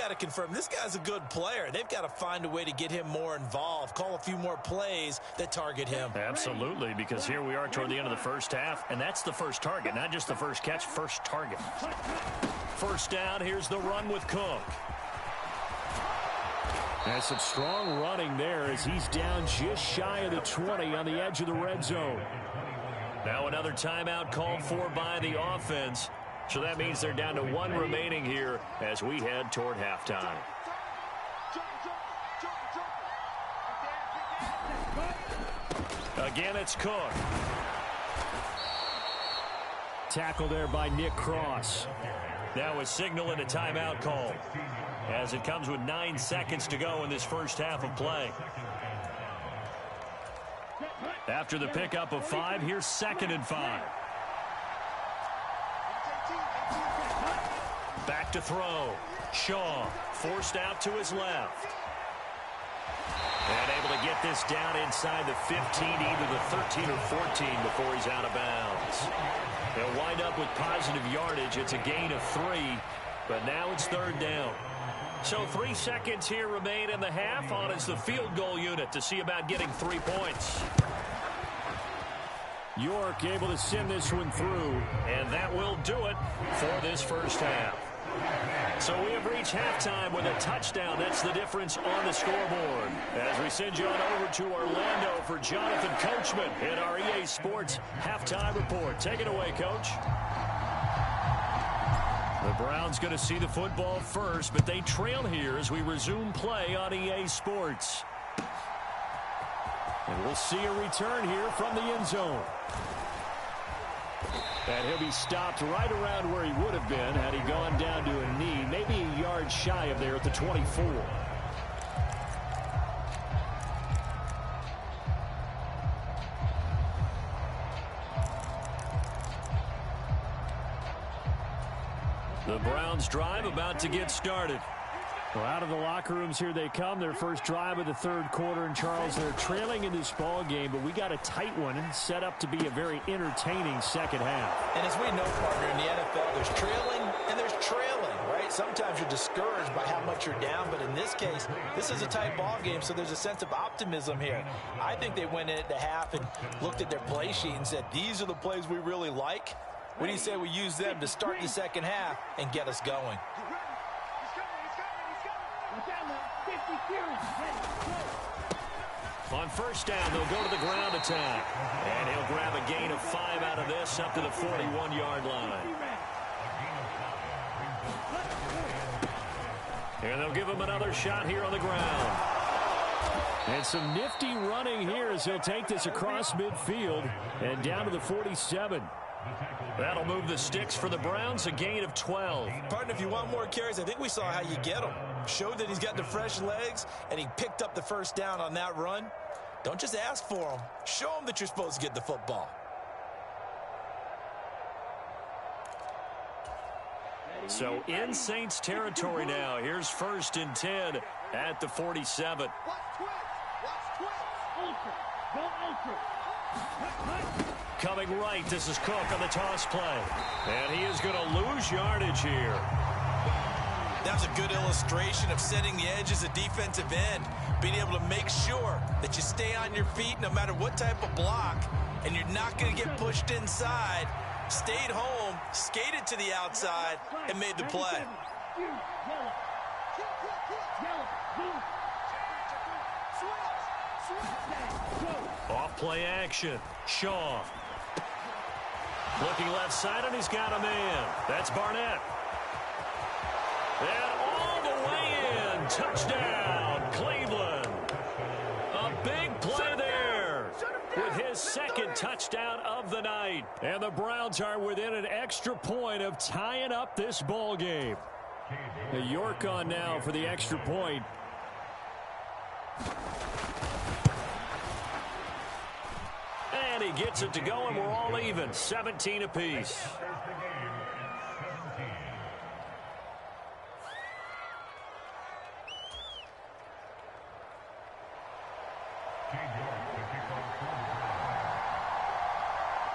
got to confirm this guy's a good player. They've got to find a way to get him more involved, call a few more plays that target him. Absolutely, because here we are toward the end of the first half, and that's the first target, not just the first catch, first target. First down, here's the run with Cook. And some strong running there as he's down just shy of the 20 on the edge of the red zone. Now another timeout called for by the offense. So that means they're down to one remaining here as we head toward halftime. Again, it's Cook. Tackle there by Nick Cross. Now a signal and a timeout call as it comes with 9 seconds to go in this first half of play. After the pickup of 5, here's 2nd and 5. Back to throw. Shaw forced out to his left. And able to get this down inside the 15, either the 13 or 14 before he's out of bounds. They'll wind up with positive yardage. It's a gain of 3, but now it's 3rd down. So 3 seconds here remain in the half on as the field goal unit to see about getting 3 points. York able to send this one through. And that will do it for this first half. So we have reached halftime with a touchdown. That's the difference on the scoreboard. As we send you on over to Orlando for Jonathan Coachman in our EA Sports Halftime Report. Take it away, Coach. The Browns going to see the football first, but they trail here as we resume play on EA Sports. And we'll see a return here from the end zone. And he'll be stopped right around where he would have been had he gone down to a knee, maybe a yard shy of there at the 24. The Browns drive about to get started. Well, out of the locker rooms here they come. Their first drive of the 3rd quarter. And, Charles, they're trailing in this ball game, but we got a tight one set up to be a very entertaining second half. And as we know, partner, in the NFL, there's trailing and there's trailing, right? Sometimes you're discouraged by how much you're down, but in this case, this is a tight ball game, so there's a sense of optimism here. I think they went in at the half and looked at their play sheet and said, these are the plays we really like. We need to say we use them to start the second half and get us going. On first down, they'll go to the ground attack. And he'll grab a gain of 5 out of this up to the 41-yard line. And they'll give him another shot here on the ground. And some nifty running here as he'll take this across midfield and down to the 47. That'll move the sticks for the Browns, a gain of 12. Partner, if you want more carries, I think we saw how you get them. Showed that he's got the fresh legs, and he picked up the first down on that run. Don't just ask for them. Show them that you're supposed to get the football. So in Saints territory now. Here's 1st and 10 at the 47. Coming right, this is Cook on the toss play. And he is going to lose yardage here. That's a good illustration of setting the edge as a defensive end, being able to make sure that you stay on your feet no matter what type of block, and you're not going to get pushed inside. Stayed home, skated to the outside, and made the play. Off play action. Shaw. Looking left side, and he's got a man. That's Barnett. And all the way in. Touchdown, Cleveland. A big play there with his 2nd touchdown of the night. And the Browns are within an extra point of tying up this ball game. York on now for the extra point. And he gets it to go, and we're all even. 17 apiece.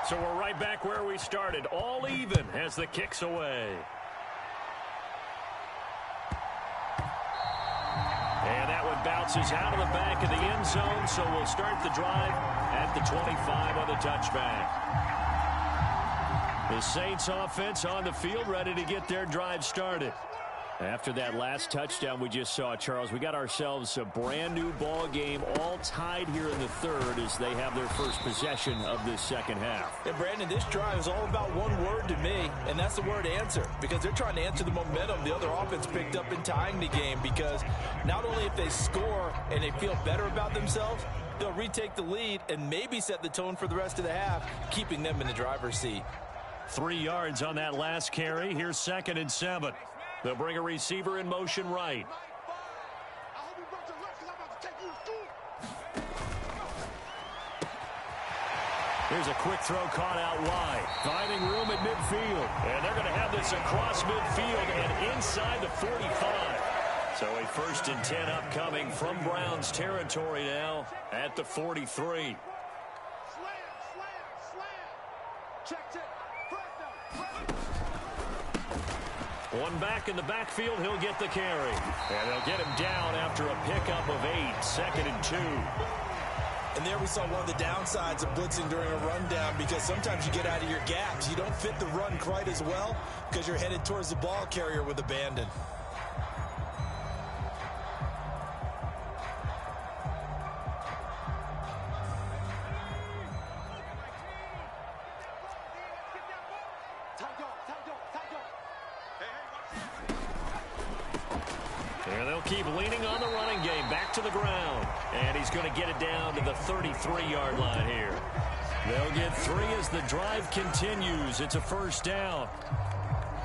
So we're right back where we started. All even as the kick's away. Bounces out of the back of the end zone, so we'll start the drive at the 25 on the touchback. The Saints offense on the field, ready to get their drive started. After that last touchdown we just saw, Charles, we got ourselves a brand new ball game, all tied here in the third as they have their first possession of this second half. And Brandon, this drive is all about one word to me, and that's the word answer, because they're trying to answer the momentum the other offense picked up in tying the game, because not only if they score and they feel better about themselves, they'll retake the lead and maybe set the tone for the rest of the half, keeping them in the driver's seat. 3 yards on that last carry. Here's 2nd and 7. They'll bring a receiver in motion right. Here's a quick throw caught out wide. Finding room at midfield. And they're going to have this across midfield and inside the 45. So a 1st and 10 upcoming from Browns territory now at the 43. One back in the backfield, he'll get the carry. And they'll get him down after a pickup of 8, 2nd and 2. And there we saw one of the downsides of blitzing during a rundown, because sometimes you get out of your gaps. You don't fit the run quite as well because you're headed towards the ball carrier with abandon. And they'll keep leaning on the running game. Back to the ground. And he's going to get it down to the 33-yard line here. They'll get 3 as the drive continues. It's a 1st down.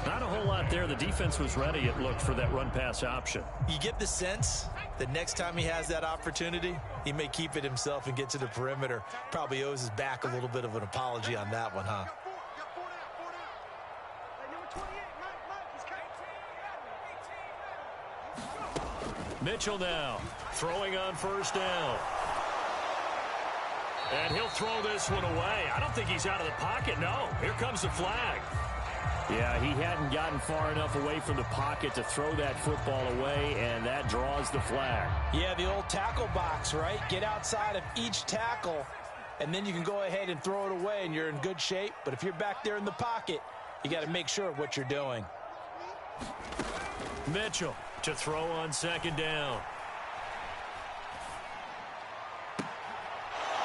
Not a whole lot there. The defense was ready, it looked, for that run-pass option. You get the sense that next time he has that opportunity, he may keep it himself and get to the perimeter. Probably owes his back a little bit of an apology on that one, huh? Mitchell now throwing on 1st down. And he'll throw this one away. I don't think he's out of the pocket. No, here comes the flag. Yeah, he hadn't gotten far enough away from the pocket to throw that football away, and that draws the flag. Yeah, the old tackle box, right? Get outside of each tackle, and then you can go ahead and throw it away, and you're in good shape. But if you're back there in the pocket, you got to make sure of what you're doing. Mitchell to throw on 2nd down.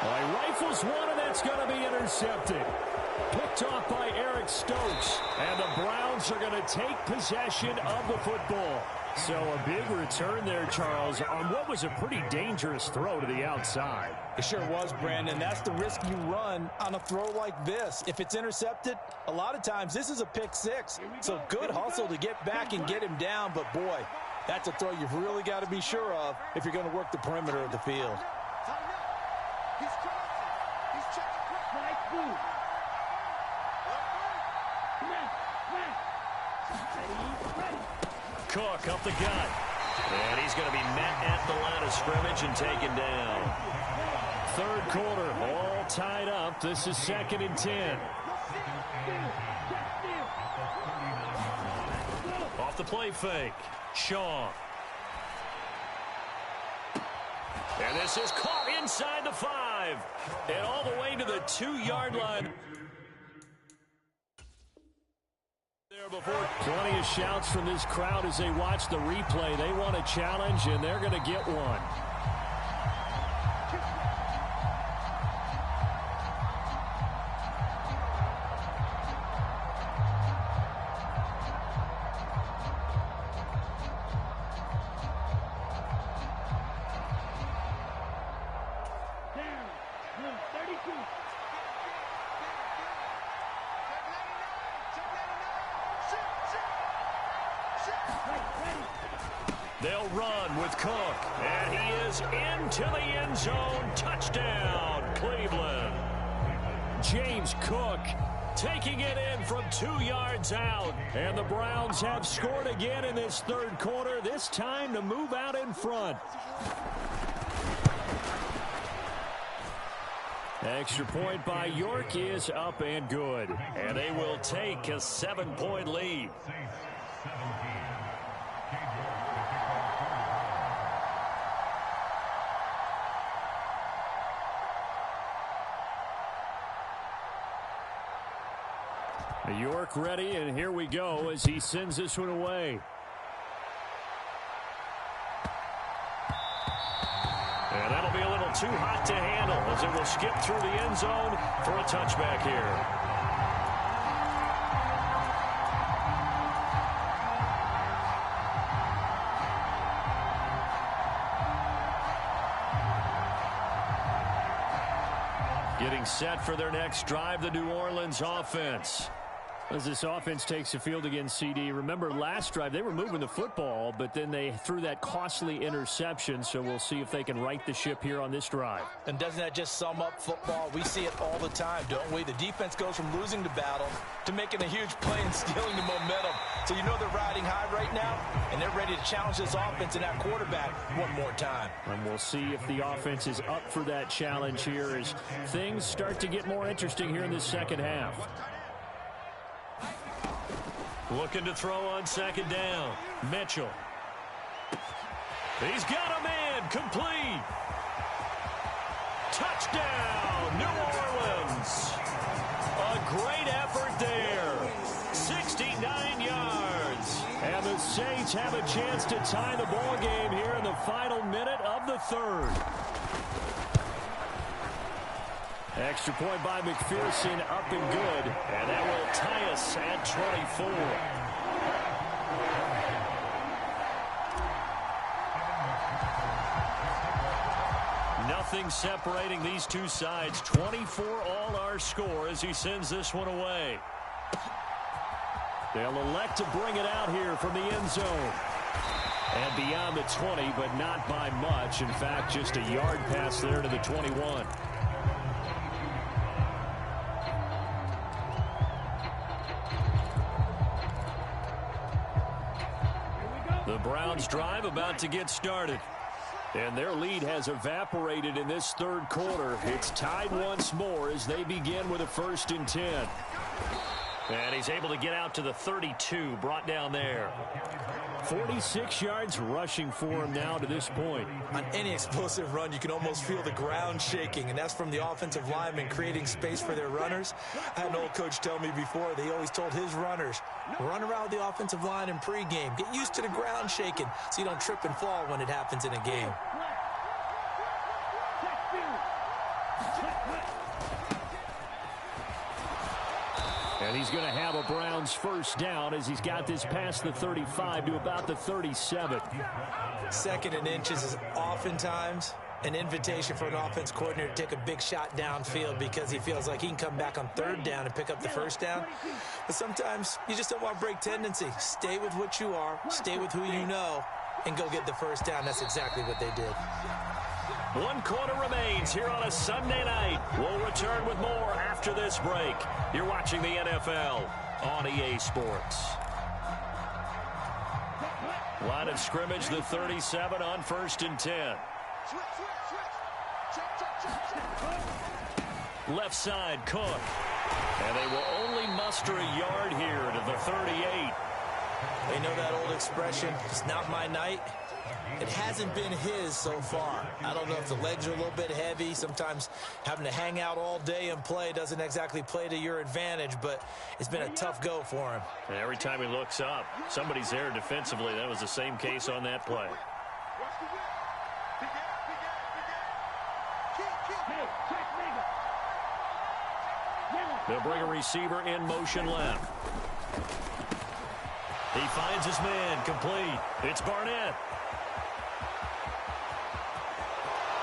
Well, he rifles one, and that's going to be intercepted. Picked off by Eric Stokes. And the Browns are going to take possession of the football. So a big return there, Charles, on what was a pretty dangerous throw to the outside. It sure was, Brandon. That's the risk you run on a throw like this. If it's intercepted, a lot of times this is a pick 6. So good hustle to get back and get him down. But, boy, that's a throw you've really got to be sure of if you're going to work the perimeter of the field. Cook up the gut. And he's going to be met at the line of scrimmage and taken down. 3rd quarter, all tied up. This is 2nd and 10. Off the play fake. Shaw. And this is caught inside the 5. And all the way to the 2-yard line. Before. Plenty of shouts from this crowd as they watch the replay. They want a challenge, and they're going to get one. They'll run with Cook, and he is into the end zone. Touchdown, Cleveland. James Cook taking it in from 2 yards out. And the Browns have scored again in this 3rd quarter, this time to move out in front. Extra point by York is up and good. And they will take a 7-point lead. York ready, and here we go as he sends this one away. And that'll be a little too hot to handle as it will skip through the end zone for a touchback here. Getting set for their next drive, the New Orleans offense. As this offense takes the field against CD, remember last drive they were moving the football, but then they threw that costly interception, so we'll see if they can right the ship here on this drive. And doesn't that just sum up football? We see it all the time, don't we? The defense goes from losing the battle to making a huge play and stealing the momentum. So you know they're riding high right now, and they're ready to challenge this offense and that quarterback one more time. And we'll see if the offense is up for that challenge here as things start to get more interesting here in this second half. Looking to throw on second down. Mitchell. He's got a man. Complete. Touchdown, New Orleans. A great effort there. 69 yards. And the Saints have a chance to tie the ball game here in the final minute of the third. Extra point by McPherson, up and good. And that will tie us at 24. Nothing separating these two sides. 24 all our score as he sends this one away. They'll elect to bring it out here from the end zone. And beyond the 20, but not by much. In fact, just a yard pass there to the 21. The Browns drive about to get started. And their lead has evaporated in this third quarter. It's tied once more as they begin with a 1st and 10. And he's able to get out to the 32, brought down there. 46 yards rushing for him now to this point. On any explosive run, you can almost feel the ground shaking, and that's from the offensive linemen creating space for their runners. I had an old coach tell me before, they always told his runners, run around the offensive line in pregame. Get used to the ground shaking so you don't trip and fall when it happens in a game. And he's going to have a Browns 1st down as he's got this past the 35 to about the 37. 2nd and inches is oftentimes an invitation for an offense coordinator to take a big shot downfield because he feels like he can come back on 3rd down and pick up the 1st down. But sometimes you just don't want to break tendency. Stay with what you are, stay with who you know, and go get the 1st down. That's exactly what they did. 1 quarter remains here on a Sunday night. We'll return with more after this break. You're watching the NFL on EA Sports. Line of scrimmage, the 37 on 1st and 10. Left side, Cook. And they will only muster a yard here to the 38. They know that old expression, it's not my night. It hasn't been his so far. I don't know if the legs are a little bit heavy. Sometimes having to hang out all day and play doesn't exactly play to your advantage, but it's been a tough go for him. And every time he looks up, somebody's there defensively. That was the same case on that play. They'll bring a receiver in motion left. He finds his man, complete. It's Barnett.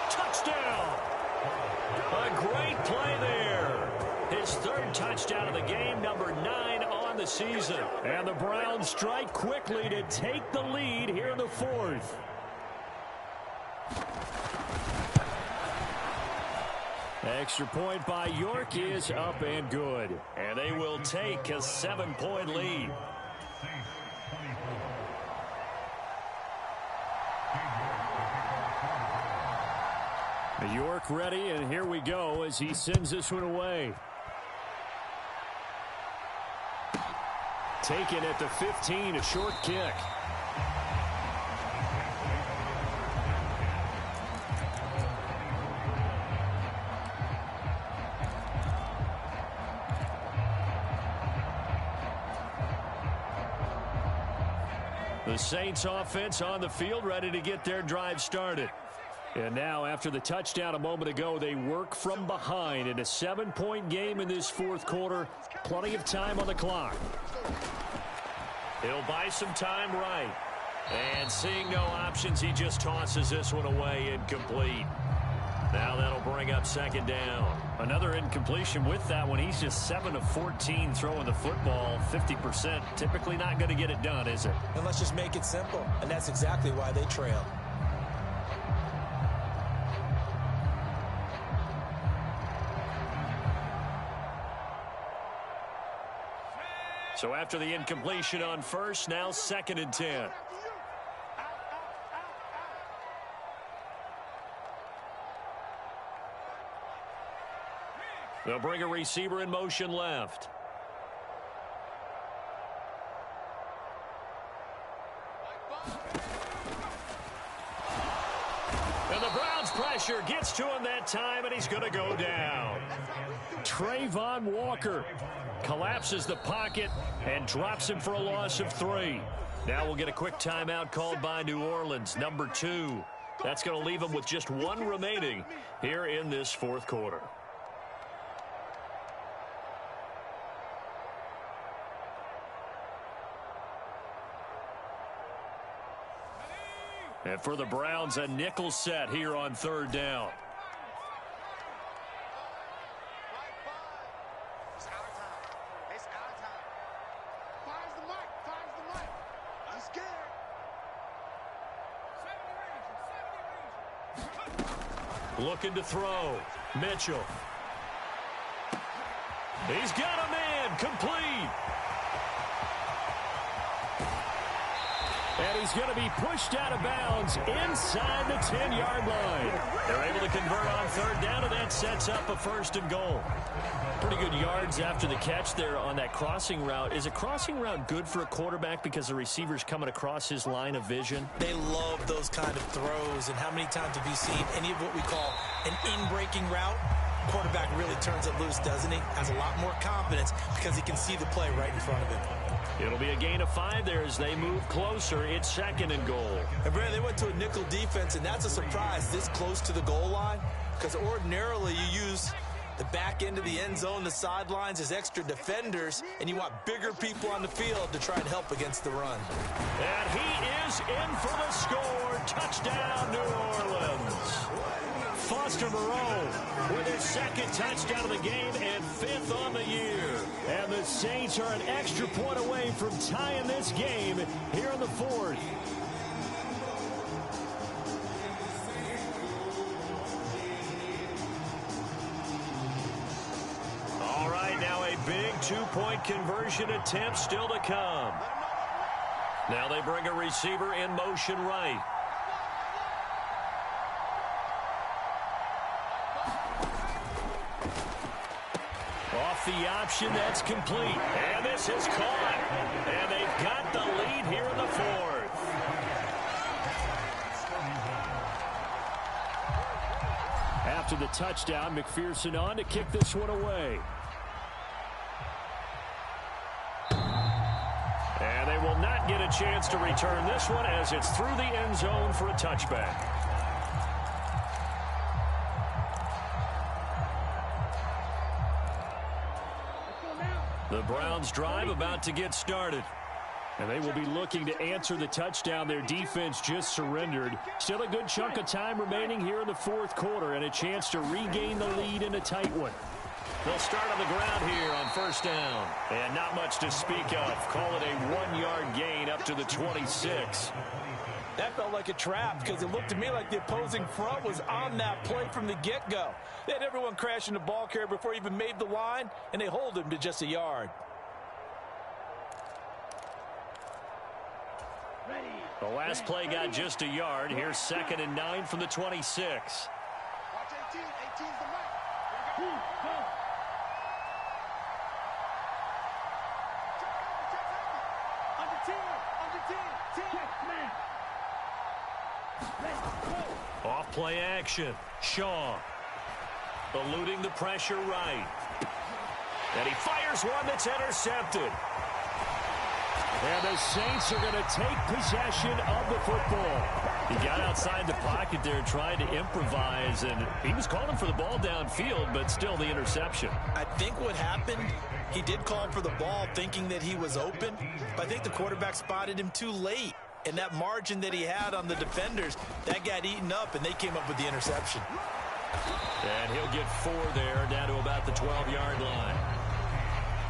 Touchdown! A great play there. His 3rd touchdown of the game, number 9 on the season. And the Browns strike quickly to take the lead here in the 4th. Extra point by York is up and good. And they will take a 7-point lead. York ready, and here we go as he sends this one away. Taken at the 15, a short kick. The Saints offense on the field, ready to get their drive started. And now, after the touchdown a moment ago, they work from behind in a 7-point game in this fourth quarter. Plenty of time on the clock. He'll buy some time right. And seeing no options, he just tosses this one away incomplete. Now that'll bring up second down. Another incompletion with that one. He's just 7 of 14 throwing the football, 50%. Typically not going to get it done, is it? And let's just make it simple. And that's exactly why they trail. So after the incompletion on first, now 2nd and 10. They'll bring a receiver in motion left. And the Browns pressure gets to him that time, and he's going to go down. Trayvon Walker collapses the pocket and drops him for a loss of 3. Now we'll get a quick timeout called by New Orleans, number 2. That's going to leave them with just 1 remaining here in this fourth quarter. And for the Browns, a nickel set here on 3rd down. Looking to throw. Mitchell. He's got a man. Complete. And he's going to be pushed out of bounds inside the 10-yard line. They're able to convert on 3rd down, and that sets up a 1st and goal. Pretty good yards after the catch there on that crossing route. Is a crossing route good for a quarterback because the receiver's coming across his line of vision? They love those kind of throws. And how many times have you seen any of what we call an in-breaking route? Quarterback really turns it loose, doesn't he? Has a lot more confidence because he can see the play right in front of him. It'll be a gain of 5 there as they move closer. It's 2nd and goal. And Brad, they went to a nickel defense, and that's a surprise this close to the goal line because ordinarily you use the back end of the end zone, the sidelines as extra defenders, and you want bigger people on the field to try and help against the run. And he is in for the score. Touchdown, New Orleans. Foster Moreau with his 2nd touchdown of the game and 5th on the year. And the Saints are an extra point away from tying this game here in the 4th. All right, now a big 2-point conversion attempt still to come. Now they bring a receiver in motion right. Off the option, that's complete. And this is caught. And they've got the lead here in the 4th. After the touchdown, McPherson on to kick this one away. And they will not get a chance to return this one as it's through the end zone for a touchback. The Browns drive about to get started. And they will be looking to answer the touchdown their defense just surrendered. Still a good chunk of time remaining here in the 4th quarter and a chance to regain the lead in a tight one. They'll start on the ground here on 1st down. And not much to speak of. Call it a 1-yard gain up to the 26. That felt like a trap because it looked to me like the opposing front was on that play from the get-go. They had everyone crashing the ball carrier before he even made the line, and they hold him to just a yard. The last play got just a yard. Here's 2nd and 9 from the 26. Watch 18. 18's the mark. Off play action. Shaw eluding the pressure right. And he fires one that's intercepted. And the Saints are going to take possession of the football. He got outside the pocket there trying to improvise, and he was calling for the ball downfield, but still the interception. I think what happened, he did call for the ball thinking that he was open, but I think the quarterback spotted him too late. And that margin that he had on the defenders, that got eaten up, and they came up with the interception. And he'll get 4 there, down to about the 12-yard line.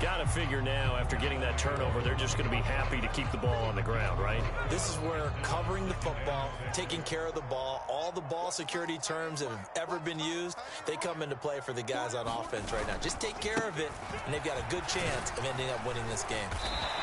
Got to figure now, after getting that turnover, they're just going to be happy to keep the ball on the ground, right? This is where covering the football, taking care of the ball, all the ball security terms that have ever been used, they come into play for the guys on offense right now. Just take care of it, and they've got a good chance of ending up winning this game.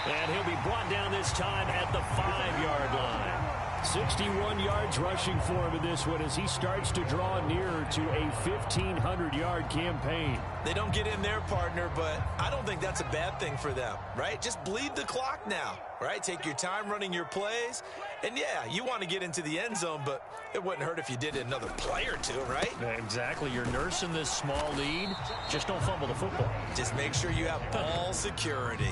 And he'll be brought down this time at the 5-yard line. 61 yards rushing for him in this one as he starts to draw nearer to a 1,500-yard campaign. They don't get in their partner, but I don't think that's a bad thing for them, right? Just bleed the clock now, right? Take your time running your plays. And, yeah, you want to get into the end zone, but it wouldn't hurt if you did it another play or two, right? Exactly. You're nursing this small lead. Just don't fumble the football. Just make sure you have ball security.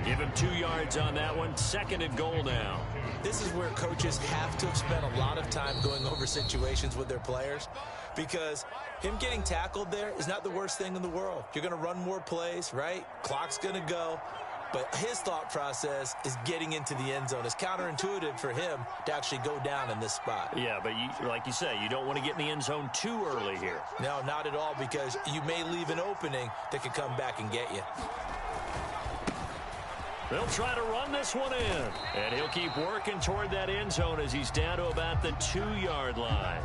Give him 2 yards on that one. 2nd and goal now. This is where coaches have to have spent a lot of time going over situations with their players, because him getting tackled there is not the worst thing in the world. You're going to run more plays, right? Clock's going to go. But his thought process is getting into the end zone. It's counterintuitive for him to actually go down in this spot. Yeah, but like you say, you don't want to get in the end zone too early here. No, not at all, because you may leave an opening that could come back and get you. They'll try to run this one in. And he'll keep working toward that end zone as he's down to about the 2-yard line.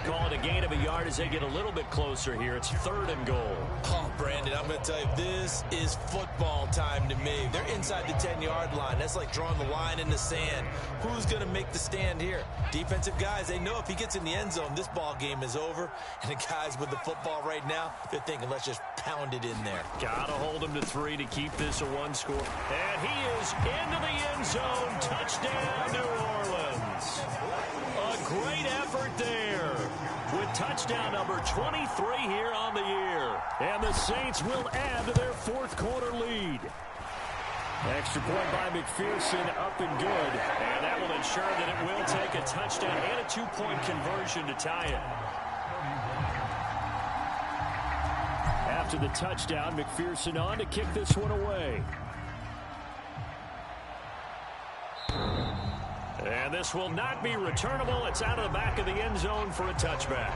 Call it a gain of a yard as they get a little bit closer here. It's 3rd and goal. Oh, Brandon, I'm going to tell you, this is football time to me. They're inside the 10-yard line. That's like drawing the line in the sand. Who's going to make the stand here? Defensive guys, they know if he gets in the end zone, this ball game is over. And the guys with the football right now, they're thinking, let's just pound it in there. Got to hold him to 3 to keep this a 1 score. And he is into the end zone. Touchdown, New Orleans. A great effort there, with touchdown number 23 here on the year. And the Saints will add to their 4th quarter lead. Extra point by McPherson, up and good. And that will ensure that it will take a touchdown and a 2-point conversion to tie it. After the touchdown, McPherson on to kick this one away. And this will not be returnable. It's out of the back of the end zone for a touchback.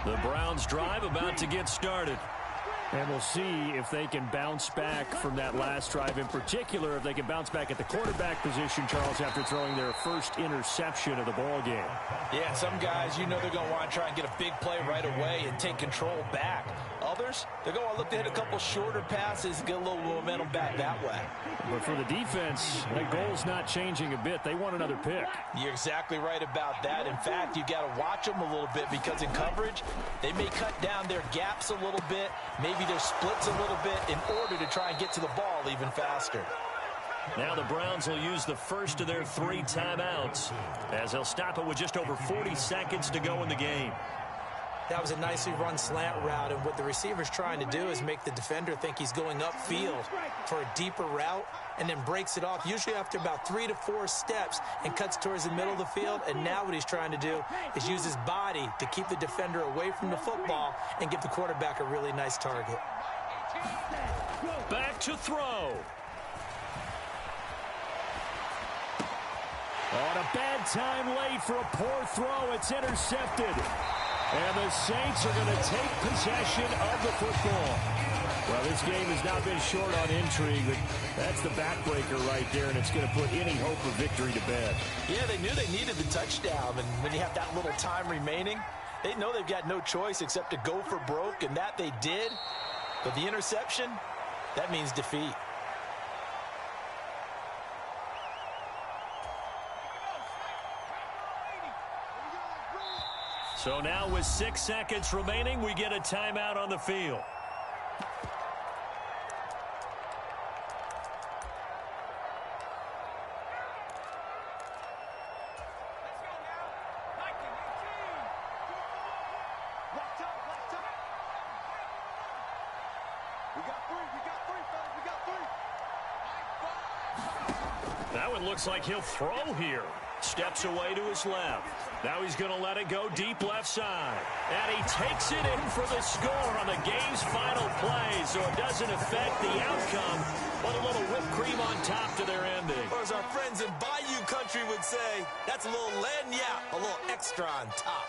The Browns drive about to get started. And we'll see if they can bounce back from that last drive, in particular if they can bounce back at the quarterback position, Charles, after throwing their first interception of the ball game. Yeah, some guys, you know they're going to want to try and get a big play right away and take control back. Others, they're going to look to hit a couple shorter passes, get a little momentum back that way. But for the defense, that goal's not changing a bit. They want another pick. You're exactly right about that. In fact, you got to watch them a little bit, because in coverage, they may cut down their gaps a little bit, maybe their splits a little bit, in order to try and get to the ball even faster. Now the Browns will use the first of their 3 timeouts, as they'll stop it with just over 40 seconds to go in the game. That was a nicely run slant route, and what the receiver's trying to do is make the defender think he's going upfield for a deeper route, and then breaks it off, usually after about 3 to 4 steps, and cuts towards the middle of the field. And now what he's trying to do is use his body to keep the defender away from the football and give the quarterback a really nice target. Back to throw. On a bad time late for a poor throw, it's intercepted. And the Saints are going to take possession of the football. Well, this game has not been short on intrigue, but that's the backbreaker right there, and it's going to put any hope of victory to bed. Yeah, they knew they needed the touchdown, and when you have that little time remaining, they know they've got no choice except to go for broke, and that they did. But the interception, that means defeat. So now with 6 seconds remaining, we get a timeout on the field. That one looks like he'll throw here. Steps away to his left. Now he's going to let it go deep left side. And he takes it in for the score on the game's final play, so it doesn't affect the outcome, but a little whipped cream on top to their ending. Or as our friends in Bayou Country would say, that's a little lagniappe, a little extra on top.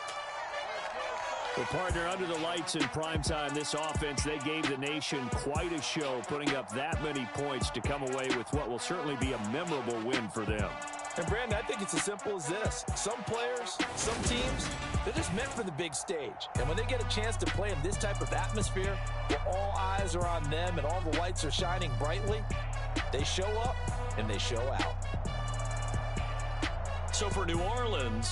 Well, partner, under the lights in primetime, this offense, they gave the nation quite a show, putting up that many points to come away with what will certainly be a memorable win for them. And, Brandon, I think it's as simple as this. Some players, some teams, they're just meant for the big stage. And when they get a chance to play in this type of atmosphere, where all eyes are on them and all the lights are shining brightly, they show up and they show out. So for New Orleans,